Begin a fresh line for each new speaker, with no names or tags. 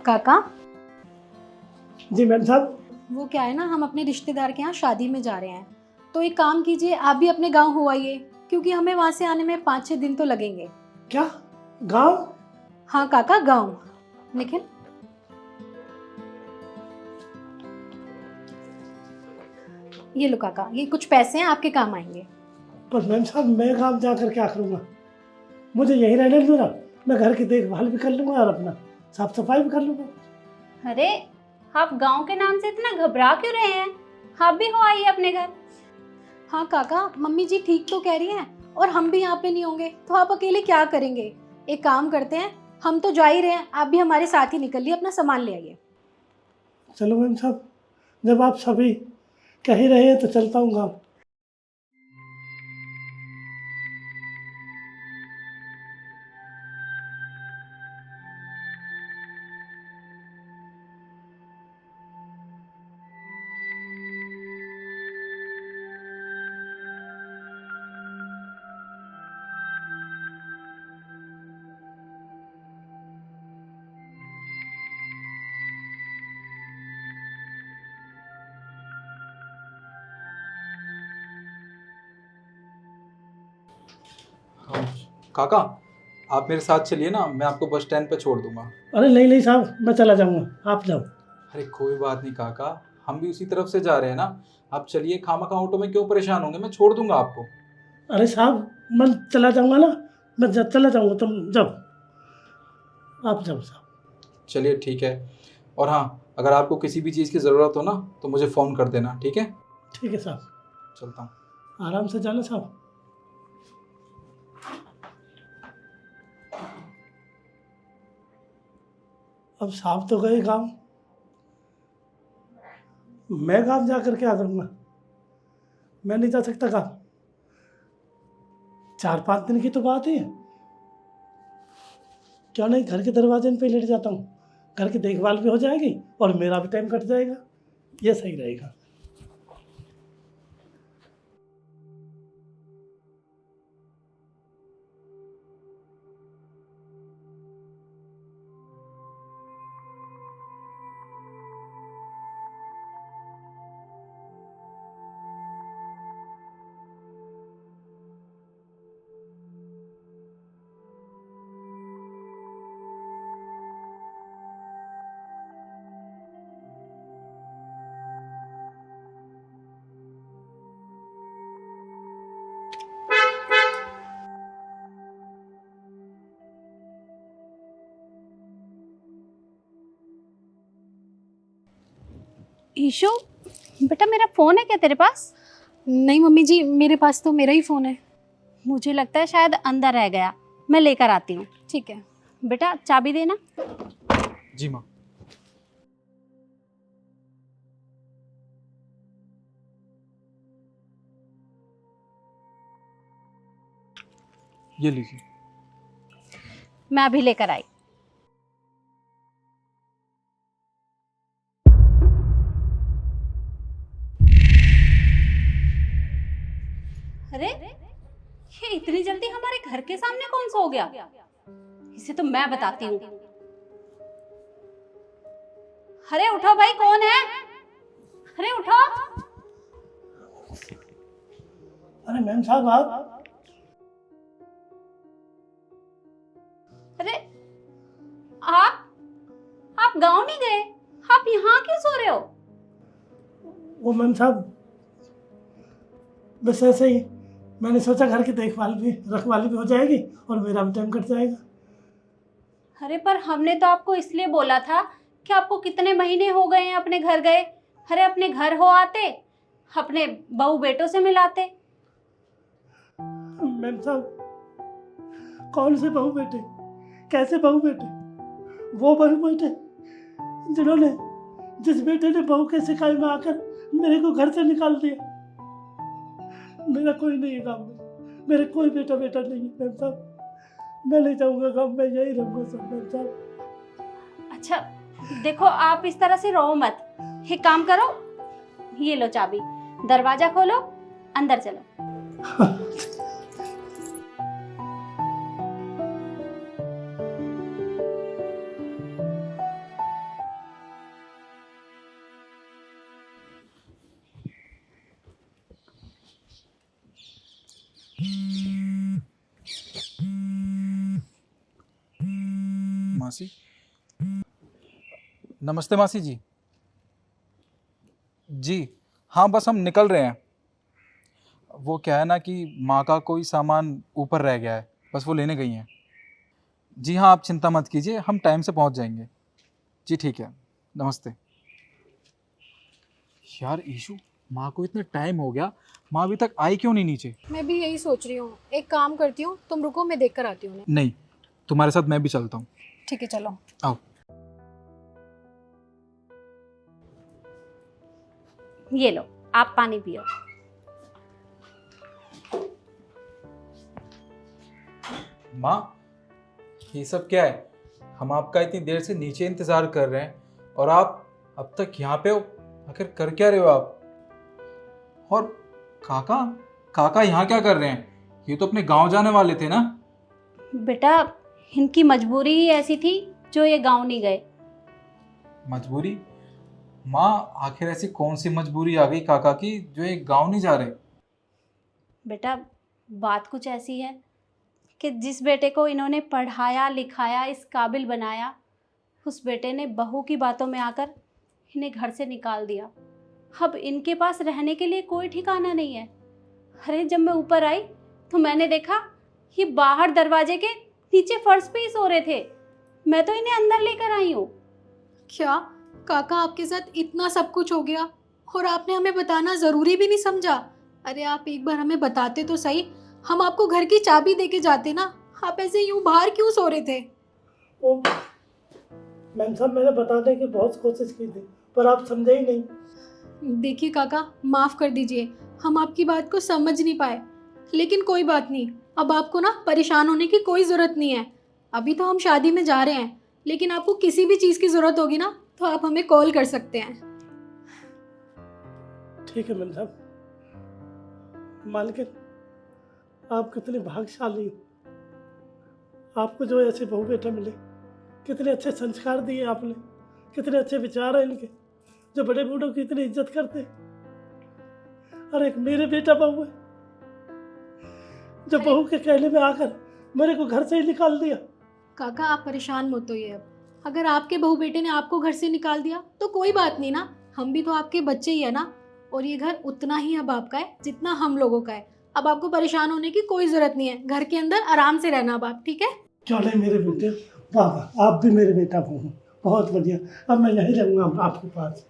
काका,
जी मैम साहब।
वो क्या है ना, हम अपने रिश्तेदार के यहाँ शादी में जा रहे हैं, तो एक काम कीजिए, आप भी अपने गांव हो आइए, क्योंकि हमें वहाँ से आने में 5-6 दिन तो लगेंगे।
क्या गांव?
हाँ काका, गांव। निखिल, ये लो काका, ये कुछ पैसे हैं, आपके काम आएंगे।
पर मैम साहब मैं गांव जाकर क्या करूँगा? मुझे यहीं रहने दो ना, मैं घर की देखभाल भी कर लूँगा और अपना साफ सफाई भी कर लूँगा।
अरे, आप गांव के नाम से इतना घबरा क्यों रहे हैं? आप भी हो आइए अपने घर।
हाँ काका, मम्मी जी ठीक तो कह रही हैं, और हम भी यहाँ पे नहीं होंगे तो आप अकेले क्या करेंगे। एक काम करते हैं, हम तो जा ही रहे हैं, आप भी हमारे साथ ही निकलिए, अपना सामान ले आइए।
चलो मैम साहब, जब आप सभी कह ही रहे हैं तो चलता हूँ गाँव।
हाँ, काका आप मेरे साथ चलिए ना, मैं आपको बस स्टैंड पे छोड़ दूंगा।
अरे नहीं नहीं साहब, मैं चला जाऊँगा, आप जाओ।
अरे कोई बात नहीं काका, हम भी उसी तरफ से जा रहे हैं ना। आप चलिए, खामखा ऑटो में क्यों परेशान होंगे, मैं छोड़ दूंगा आपको।
अरे साहब मैं चला जाऊँगा ना, मैं चला जाऊँगा, तुम जाओ, आप जाओ साहब।
चलिए ठीक है, और हाँ अगर आपको किसी भी चीज़ की ज़रूरत हो ना तो मुझे फ़ोन कर देना, ठीक है?
ठीक है साहब,
चलता हूँ।
आराम से जाना साहब। अब साहब तो गए गाँव, मैं गाँव जाकर क्या करूँगा? मैं नहीं जा सकता गाँव, 4-5 दिन की तो बात है। क्यों नहीं घर के दरवाजे पे लेट जाता हूँ, घर की देखभाल भी हो जाएगी और मेरा भी टाइम कट जाएगा, ये सही रहेगा।
ईशु, बेटा मेरा फोन है क्या तेरे पास?
नहीं मम्मी जी, मेरे पास तो मेरा ही फ़ोन है।
मुझे लगता है शायद अंदर रह गया, मैं लेकर आती हूँ।
ठीक है।
बेटा चाबी देना।
जी माँ। ये लीजिए।
मैं अभी लेकर आई। अरे, ये इतनी जल्दी हमारे घर के सामने कौन सो गया? इसे तो मैं बताती हूँ। अरे उठो भाई, कौन है? अरे उठो।
अरे मैम साहब आप,
अरे आप गांव नहीं गए? आप यहाँ क्यों सो रहे हो?
वो मैम साहब बस ऐसे ही, मैंने सोचा घर की देखभाल भी रखवाली भी हो जाएगी और मेरा भी टाइम कट जाएगा।
अरे पर हमने तो आपको इसलिए बोला था कि आपको कितने महीने हो गए हैं अपने घर गए। अरे अपने घर हो आते, अपने बहू बेटों से मिलाते।
मैम साहब कौन से बहू बेटे, कैसे बहू बेटे? वो बहू बेटे जिन्होंने, जिस बेटे ने बहू के शिकायत में आकर मेरे को घर से निकाल दिया। मेरा कोई नहीं है गाँव में, मेरे कोई बेटा बेटा नहीं है मैम साहब। मैं नहीं जाऊँगा गाँव, मैं यही रहूँगा सब मैम साहब।
अच्छा देखो, आप इस तरह से रो मत। एक काम करो, ये लो चाबी, दरवाजा खोलो, अंदर चलो।
मासी। नमस्ते मासी जी। जी हाँ, बस हम निकल रहे हैं। वो क्या है ना कि माँ का कोई सामान ऊपर रह गया है, बस वो लेने गई हैं। जी हाँ, आप चिंता मत कीजिए, हम टाइम से पहुँच जाएंगे। जी ठीक है, नमस्ते। यार ईशू, माँ को इतना टाइम हो गया, माँ अभी तक आई क्यों नहीं नीचे?
मैं भी यही सोच रही हूँ। एक काम करती हूँ, तुम रुको, मैं देख कर आती हूँ उन्हें।
नहीं, तुम्हारे साथ मैं भी चलता हूँ।
ठीक है, चलो।
आओ।
ये लो, आप पानी पियो।
माँ, ये सब क्या है? हम आपका इतनी देर से नीचे इंतजार कर रहे हैं और आप अब तक यहाँ पे हो। आखिर कर क्या रहे हो आप? और काका, काका यहाँ क्या कर रहे हैं? ये तो अपने गांव जाने वाले थे ना?
बेटा, इनकी मजबूरी ही ऐसी थी जो ये गांव नहीं गए।
मजबूरी? माँ, आखिर ऐसी कौन सी मजबूरी आ गई काका की जो ये गांव नहीं जा रहे?
बेटा, बात कुछ ऐसी है कि जिस बेटे को इन्होंने पढ़ाया लिखाया, इस काबिल बनाया, उस बेटे ने बहू की बातों में आकर इन्हें घर से निकाल दिया। अब इनके पास रहने के लिए कोई ठिकाना नहीं है। अरे जब मैं ऊपर आई तो मैंने देखा ये बाहर दरवाजे के नीचे फर्श पे ही सो रहे थे। मैं तो इन्हें अंदर लेकर आई हूँ।
क्या काका, आपके साथ इतना सब कुछ हो गया और आपने हमें बताना ज़रूरी भी नहीं समझा? अरे आप एक बार हमें बताते तो सही, हम आपको घर की चाबी दे के जाते ना। आप ऐसे यूं बाहर क्यों सो रहे थे?
वो मैम साहब, मैंने बताने की बहुत कोशिश की थी पर आप समझे ही नहीं।
देखिए काका, माफ़ कर दीजिए, हम आपकी बात को समझ नहीं पाए। लेकिन कोई बात नहीं, अब आपको ना परेशान होने की कोई ज़रूरत नहीं है। अभी तो हम शादी में जा रहे हैं, लेकिन आपको किसी भी चीज़ की ज़रूरत होगी ना तो आप हमें कॉल कर सकते हैं।
ठीक है मैम साहब। मालकिन, आप कितने भाग्यशाली हो। आपको जो ऐसे बहू बेटा मिले, कितने अच्छे संस्कार दिए आपने, कितने अच्छे विचार हैं इनके, जो बड़े बूढ़ों की इतनी इज्जत करते हैं। और एक मेरे बेटा बहू है जो बहू के कहने में आकर मेरे को घर से ही निकाल दिया।
काका, आप परेशान मत होइए। अब अगर आपके बहू बेटे ने आपको घर से निकाल दिया तो कोई बात नहीं ना, हम भी तो आपके बच्चे ही है ना। और ये घर उतना ही अब आपका है जितना हम लोगों का है। अब आपको परेशान होने की कोई ज़रूरत नहीं है। घर के अंदर आराम से रहना अब आप, ठीक है?
क्यों नहीं मेरे बेटे, वाह वाह, आप भी मेरे बेटा बहू, बहुत बढ़िया। अब मैं यहीं रहूँगा आपके पास।